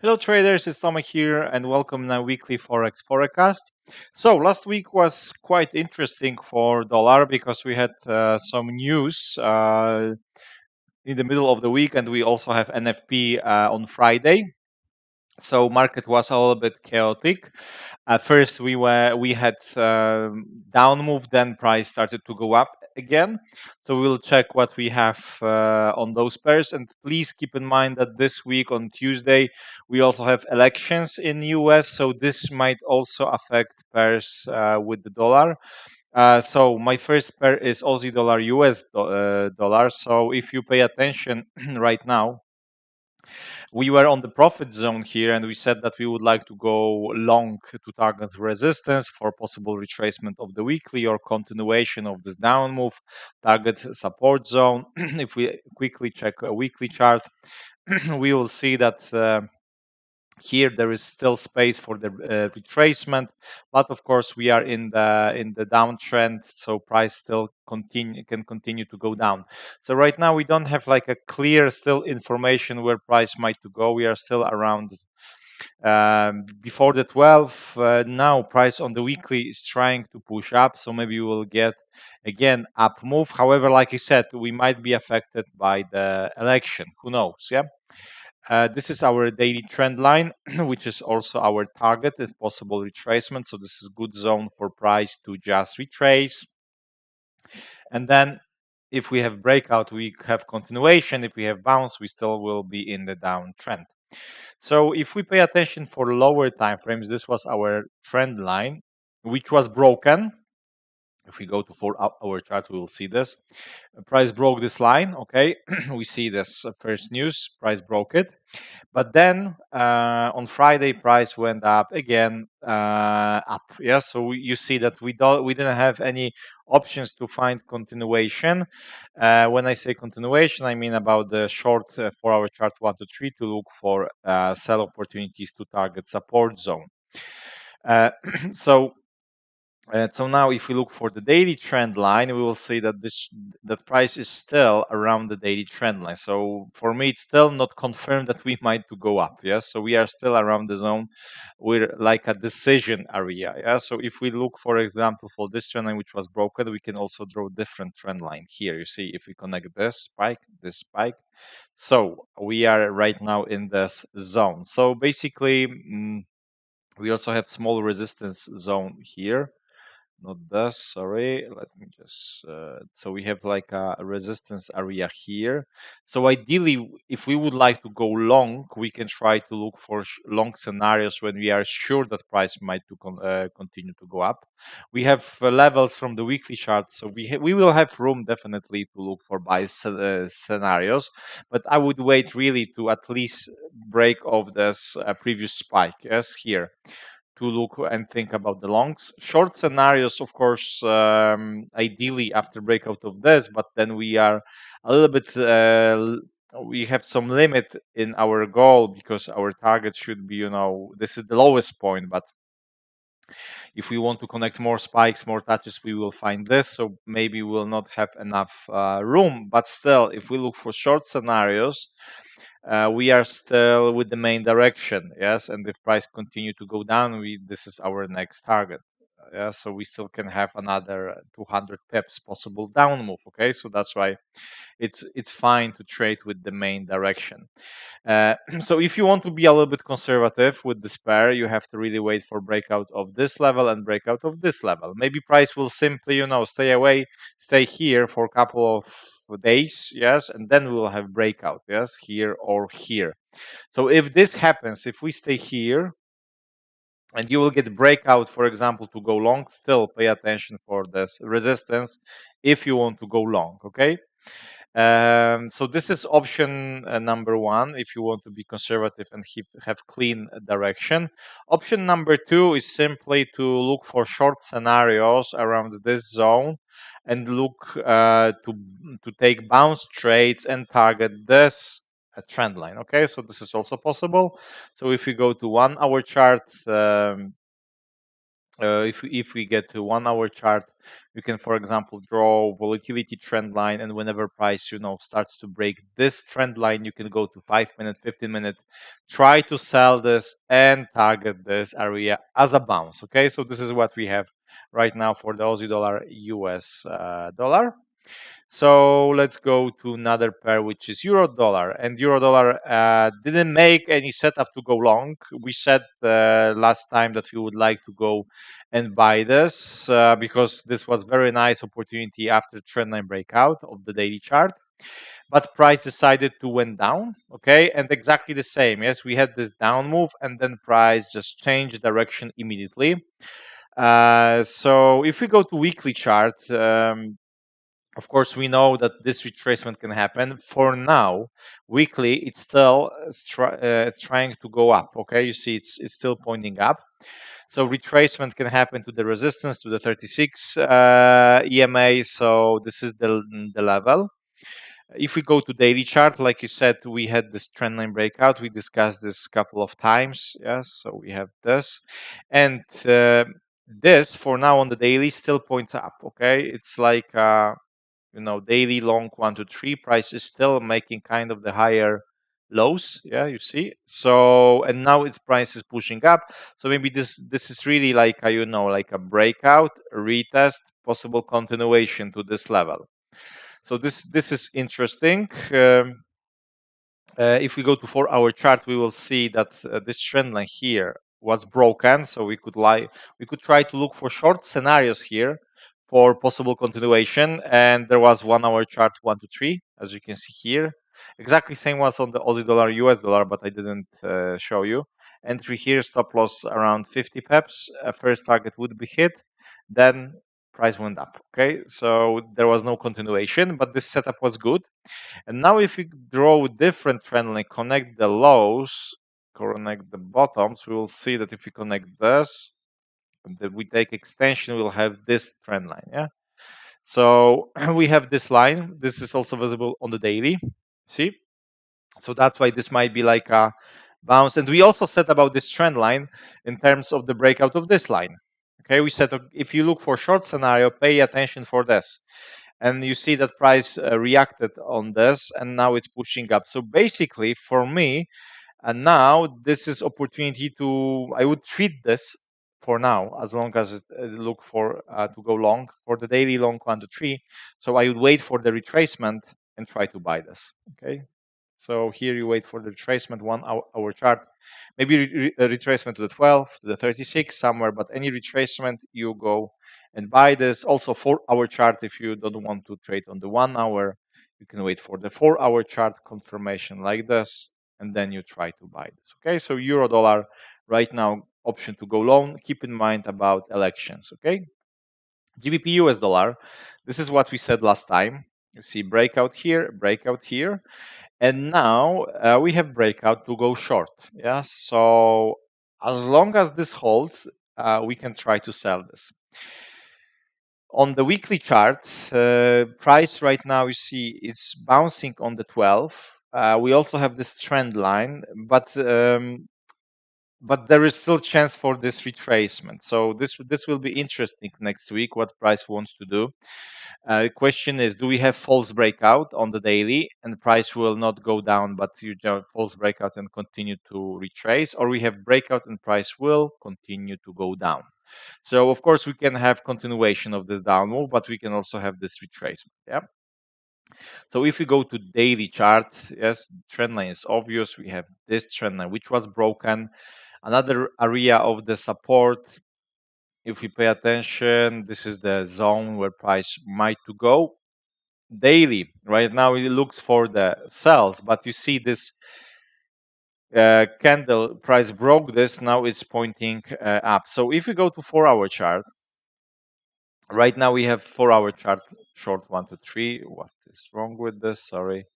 Hello traders, it's Tomek here and welcome to Weekly Forex Forecast. So last week was quite interesting for dollar because we had some news in the middle of the week and we also have NFP on Friday. So market was a little bit chaotic. At first we had down move, then price started to go up again. So we'll check what we have on those pairs. And please keep in mind that this week on Tuesday we also have elections in US, so this might also affect pairs with the dollar. So my first pair is Aussie dollar dollar. So if you pay attention right now, we were on the profit zone here and we said that we would like to go long to target resistance for possible retracement of the weekly or continuation of this down move, target support zone. If we quickly check a weekly chart, we will see that here there is still space for the retracement, but of course we are in the downtrend, so price still can continue to go down. So right now we don't have like a clear still information where price might to go. We are still around before the 12. Now price on the weekly is trying to push up, so maybe we will get again up move. However, like I said, we might be affected by the election, who knows. Yeah. This is our daily trend line, which is also our target if possible retracement. So this is good zone for price to just retrace. And then if we have breakout, we have continuation. If we have bounce, we still will be in the downtrend. So if we pay attention for lower time frames, this was our trend line, which was broken. If we go to 4-hour chart, we will see this. Price broke this line. Okay, we see this first news. Price broke it, but then on Friday, price went up again. Up, yeah. So you see that we didn't have any options to find continuation. When I say continuation, I mean about the short 4-hour chart 1 to 3 to look for sell opportunities to target support zone. So now if we look for the daily trend line, we will see that that price is still around the daily trend line. So for me, it's still not confirmed that we might to go up. Yes, so we are still around the zone. We're like a decision area. Yeah, so if we look, for example, for this trend line which was broken, we can also draw different trend line here. You see, if we connect this spike. So we are right now in this zone. So basically, we also have small resistance zone here. Not this, sorry, let me just so we have like a resistance area here. So ideally, if we would like to go long, we can try to look for long scenarios when we are sure that price might to continue to go up. We have levels from the weekly chart, so we will have room definitely to look for buy scenarios, but I would wait really to at least break off this previous spike. Yes, here to look and think about the longs. Short scenarios, of course, ideally after breakout of this, but then we are a little bit, we have some limit in our goal because our target should be, this is the lowest point, but if we want to connect more spikes, more touches, we will find this. So maybe we'll not have enough room, but still, if we look for short scenarios, we are still with the main direction, yes. And if price continue to go down, this is our next target. Yeah, so we still can have another 200 pips possible down move. Okay, so that's why it's fine to trade with the main direction. So if you want to be a little bit conservative with this pair, you have to really wait for breakout of this level and breakout of this level. Maybe price will simply, stay here for a couple of days, yes, and then we will have breakout, yes, here or here. So if this happens, if we stay here and you will get breakout, for example, to go long, still pay attention for this resistance if you want to go long. Okay, so this is option number one if you want to be conservative and have clean direction. Option number two is simply to look for short scenarios around this zone and look to take bounce trades and target this trend line. Okay, so this is also possible. So if we go to 1 hour chart, If we get to 1 hour chart, you can, for example, draw volatility trend line, and whenever price starts to break this trend line, you can go to 5 minute, 15 minute, try to sell this and target this area as a bounce. Okay, so this is what we have right now for the Aussie dollar, US dollar. So let's go to another pair, which is euro dollar. And euro dollar didn't make any setup to go long. We said last time that we would like to go and buy this because this was very nice opportunity after trendline breakout of the daily chart. But price decided to went down. Okay, and exactly the same. Yes, we had this down move, and then price just changed direction immediately. So if we go to weekly chart. Of course, we know that this retracement can happen. For now, weekly, it's still trying to go up. Okay, you see, it's still pointing up. So retracement can happen to the resistance, to the 36 EMA. So this is the level. If we go to daily chart, like you said, we had this trendline breakout. We discussed this a couple of times. Yes, so we have this, and this for now on the daily still points up. Okay, it's like daily long 1 to 3 price is still making kind of the higher lows. Yeah, you see. So and now its price is pushing up. So maybe this is really like like a breakout, retest, possible continuation to this level. So this is interesting. If we go to 4 hour chart, we will see that this trend line here was broken. So we could try to look for short scenarios here for possible continuation. And there was 1 hour chart 1 to 3, as you can see here. Exactly same was on the Aussie dollar, US dollar, but I didn't show you. Entry here, stop loss around 50 peps. First target would be hit, then price went up. Okay, so there was no continuation, but this setup was good. And now if we draw a different trend line, connect the lows, connect the bottoms, we will see that if we connect this, and then we take extension, we'll have this trend line. Yeah. So we have this line. This is also visible on the daily. See? So that's why this might be like a bounce. And we also said about this trend line in terms of the breakout of this line. Okay, we said if you look for short scenario, pay attention for this. And you see that price reacted on this, and now it's pushing up. So basically, for me, and now this is opportunity I would treat this for now, as long as it look for to go long for the daily long 1 to 3. So I would wait for the retracement and try to buy this. Okay. So here you wait for the retracement 1 hour chart, maybe retracement to the 12, to the 36 somewhere, but any retracement you go and buy this. Also 4 hour chart, if you don't want to trade on the 1 hour, you can wait for the 4 hour chart confirmation like this, and then you try to buy this. Okay, so euro dollar right now option to go long. Keep in mind about elections. Okay, GBP US dollar. This is what we said last time. You see breakout here, and now we have breakout to go short. Yeah, so as long as this holds, we can try to sell this. On the weekly chart, price right now you see it's bouncing on the 12. We also have this trend line, but there is still chance for this retracement. So this will be interesting next week. What price wants to do? Question is, do we have false breakout on the daily and price will not go down, but you false breakout and continue to retrace, or we have breakout and price will continue to go down? So of course we can have continuation of this down move, but we can also have this retracement. Yeah. So if we go to daily chart, yes, trend line is obvious. We have this trend line which was broken. Another area of the support, if we pay attention, this is the zone where price might to go. Daily right now it looks for the sells, but you see this candle price broke this, now it's pointing up. So if we go to 4 hour chart, right now we have 4 hour chart short 1 to 3. What is wrong with this? Sorry.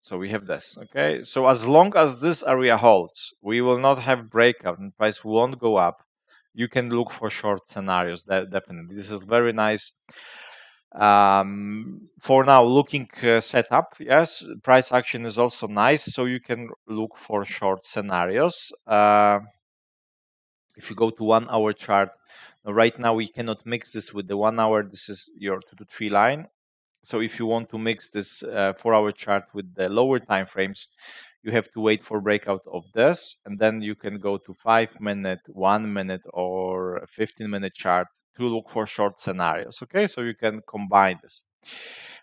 So we have this. Okay, so as long as this area holds, we will not have breakout and price won't go up. You can look for short scenarios. That definitely, this is very nice. For now, looking setup, yes, price action is also nice, so you can look for short scenarios. If you go to 1 hour chart, right now we cannot mix this with the 1 hour. This is your 2 to 3 line. So if you want to mix this 4 hour chart with the lower time frames, you have to wait for breakout of this, and then you can go to 5 minute, 1 minute, or 15 minute chart to look for short scenarios. Okay, so you can combine this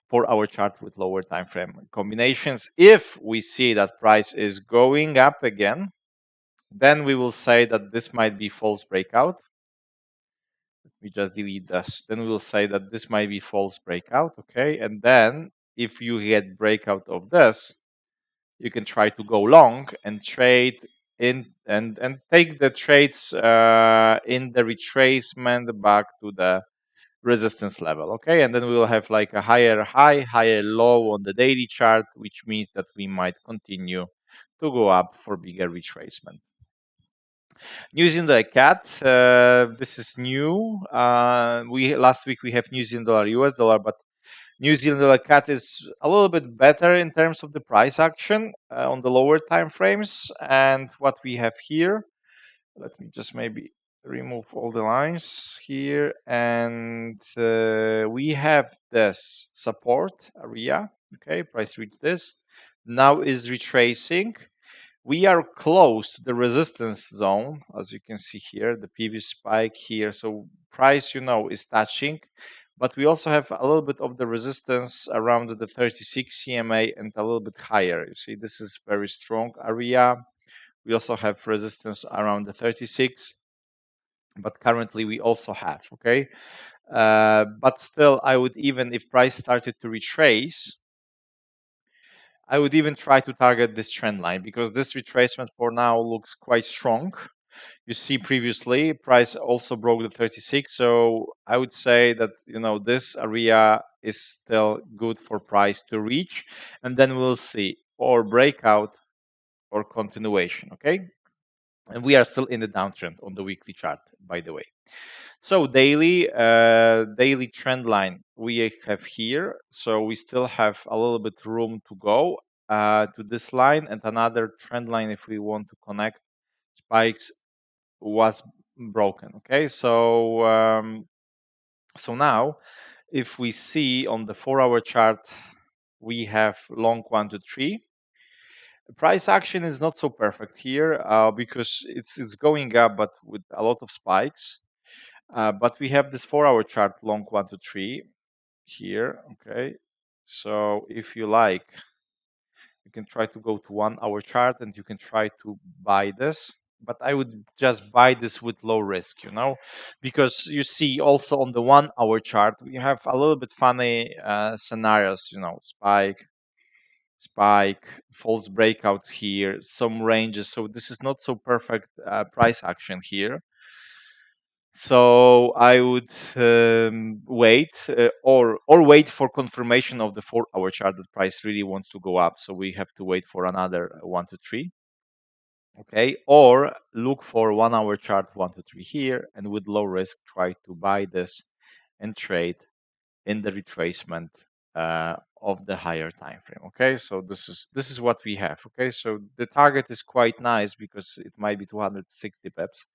4 hour chart with lower time frame combinations. If we see that price is going up again, then we will say that this might be false breakout. We just delete this. Then we will say that this might be false breakout. Okay, and then if you get breakout of this, you can try to go long and trade in and take the trades in the retracement back to the resistance level. Okay, and then we will have like a higher high, higher low on the daily chart, which means that we might continue to go up for bigger retracement. New Zealand CAD, this is new. We last week we have New Zealand dollar, US dollar, but New Zealand dollar CAD is a little bit better in terms of the price action on the lower time frames. And what we have here, let me just maybe remove all the lines here, and we have this support area. Okay, price reached this. Now is retracing. We are close to the resistance zone, as you can see here, the previous spike here. So price, is touching, but we also have a little bit of the resistance around the 36 CMA and a little bit higher. You see, this is very strong area. We also have resistance around the 36, but currently we also have, okay? But still, I would, even if price started to retrace, I would even try to target this trend line, because this retracement for now looks quite strong. You see, previously price also broke the 36, so I would say that this area is still good for price to reach, and then we'll see or breakout or continuation. Okay, and we are still in the downtrend on the weekly chart, by the way. So daily trend line we have here. So we still have a little bit room to go to this line, and another trend line, if we want to connect spikes, was broken. Okay, so now if we see on the 4 hour chart, we have long 1 to 3. Price action is not so perfect here because it's going up, but with a lot of spikes. But we have this 4 hour chart long 1 to 3 here. Okay, so if you like, you can try to go to 1 hour chart and you can try to buy this. But I would just buy this with low risk, because you see also on the 1 hour chart we have a little bit funny scenarios, spike, false breakouts here, some ranges. So this is not so perfect price action here. So I would wait or wait for confirmation of the 4 hour chart that price really wants to go up. So we have to wait for another 1 to 3. Okay, or look for 1 hour chart 1 to 3 here, and with low risk try to buy this and trade in the retracement of the higher time frame. Okay, so this is what we have. Okay, so the target is quite nice because it might be 260 pips.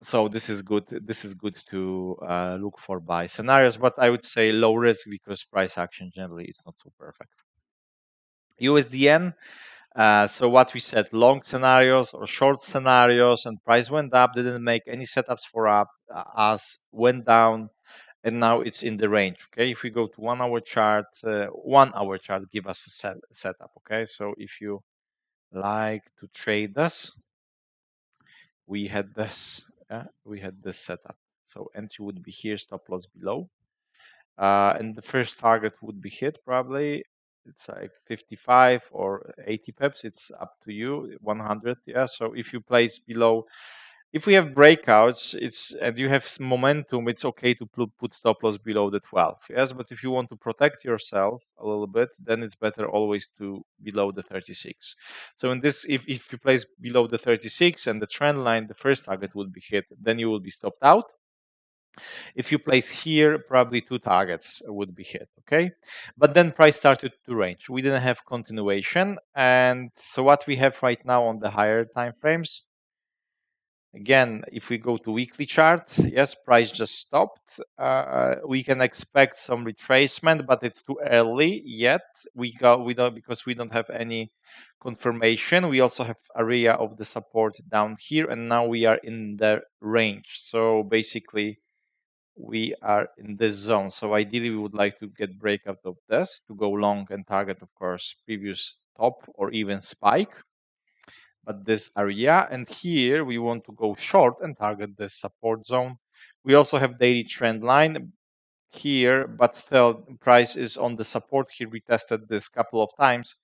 So this is good. This is good to look for buy scenarios, but I would say low risk because price action generally is not so perfect. USDN. So what we said, long scenarios or short scenarios, and price went up, didn't make any setups for us, went down, and now it's in the range. Okay, if we go to 1 hour chart, 1 hour chart give us a setup. Okay, so if you like to trade this, we had this setup. So entry would be here, stop loss below, and the first target would be hit probably. It's like 55 or 80 pips. It's up to you. 100, yeah. So if you place below, if we have breakouts, and you have momentum, it's okay to put stop loss below the 12. Yes, but if you want to protect yourself a little bit, then it's better always to below the 36. So in this, if you place below the 36 and the trend line, the first target will be hit, then you will be stopped out. If you place here, probably 2 targets would be hit. Okay, but then price started to range. We didn't have continuation, and so what we have right now on the higher time frames, Again, if we go to weekly chart, yes, price just stopped. We can expect some retracement, but it's too early yet. We don't, because we don't have any confirmation. We also have area of the support down here, and now we are in the range. So basically, we are in this zone. So ideally, we would like to get breakout of this to go long and target, of course, previous top or even spike. But this area, and here we want to go short and target this support zone. We also have daily trend line here, but still price is on the support here. We tested this couple of times,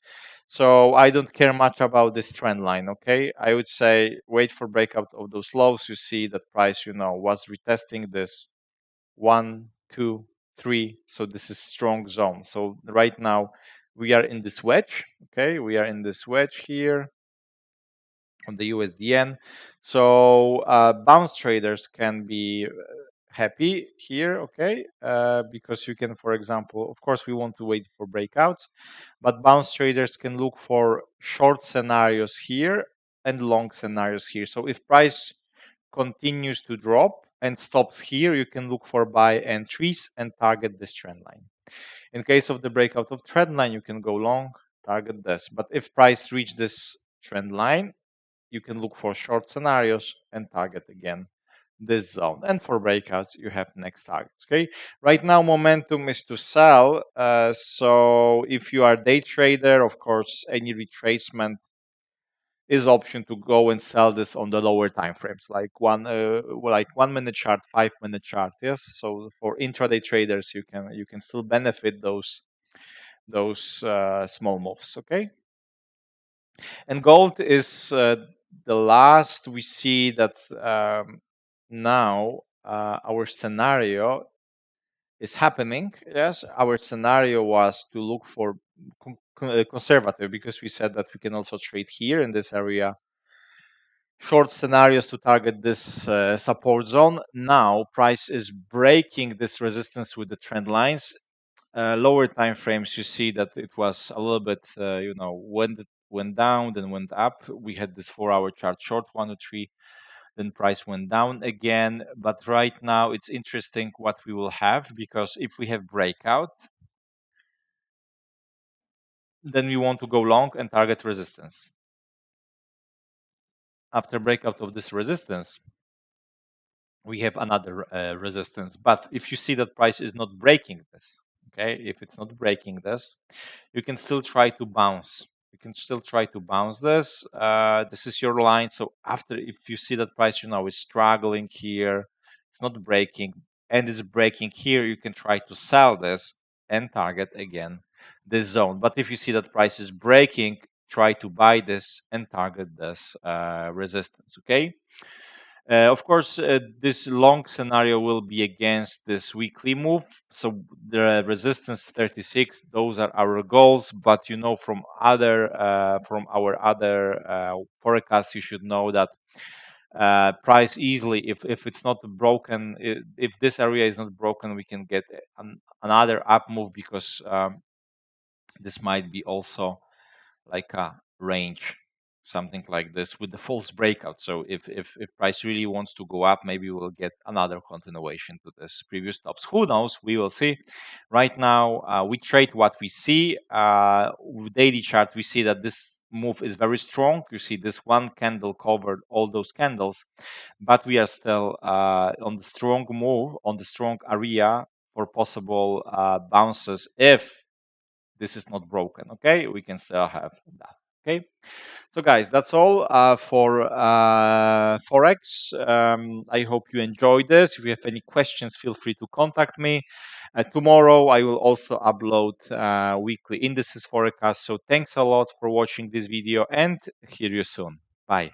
so I don't care much about this trend line. Okay, I would say wait for breakout of those lows. You see that price, was retesting this 1, 2, 3. So this is strong zone. So right now we are in this wedge. Okay, we are in this wedge here on the USDN. So bounce traders can be happy here, okay, because you can, for example, of course, we want to wait for breakouts, but bounce traders can look for short scenarios here and long scenarios here. So if price continues to drop and stops here, you can look for buy entries and target this trend line. In case of the breakout of trend line, you can go long, target this. But if price reach this trend line, you can look for short scenarios and target again this zone. And for breakouts, you have next targets. Okay. Right now, momentum is to sell. So if you are day trader, of course, any retracement is option to go and sell this on the lower time frames, like 1 minute chart, 5 minute chart. Yes. So for intraday traders, you can still benefit those small moves. Okay. And gold is the last. We see that now our scenario is happening. Yes, our scenario was to look for conservative, because we said that we can also trade here in this area short scenarios to target this support zone. Now price is breaking this resistance with the trend lines. Lower time frames, you see that it was a little bit, went down, then went up. We had this 4-hour chart short 103, then price went down again. But right now it's interesting what we will have, because if we have breakout, then we want to go long and target resistance. After breakout of this resistance, we have another resistance. But if you see that price is not breaking this, okay, if it's not breaking this, you can still try to bounce. You can still try to bounce this. This is your line. So after, if you see that price, is struggling here, it's not breaking, and it's breaking here, you can try to sell this and target again this zone. But if you see that price is breaking, try to buy this and target this resistance. Okay. Of course, this long scenario will be against this weekly move. So the resistance 36, those are our goals. But from our other forecasts, you should know that price easily, if it's not broken, if this area is not broken, we can get another up move, because this might be also like a range, something like this with the false breakout. So if price really wants to go up, maybe we'll get another continuation to this previous tops. Who knows? We will see. Right now, we trade what we see. With daily chart, we see that this move is very strong. You see this one candle covered all those candles, but we are still on the strong move, on the strong area for possible bounces if this is not broken. Okay, we can still have that. Okay, so guys, that's all for forex. I hope you enjoyed this. If you have any questions, feel free to contact me. Tomorrow I will also upload weekly indices forecast. So thanks a lot for watching this video, and hear you soon. Bye.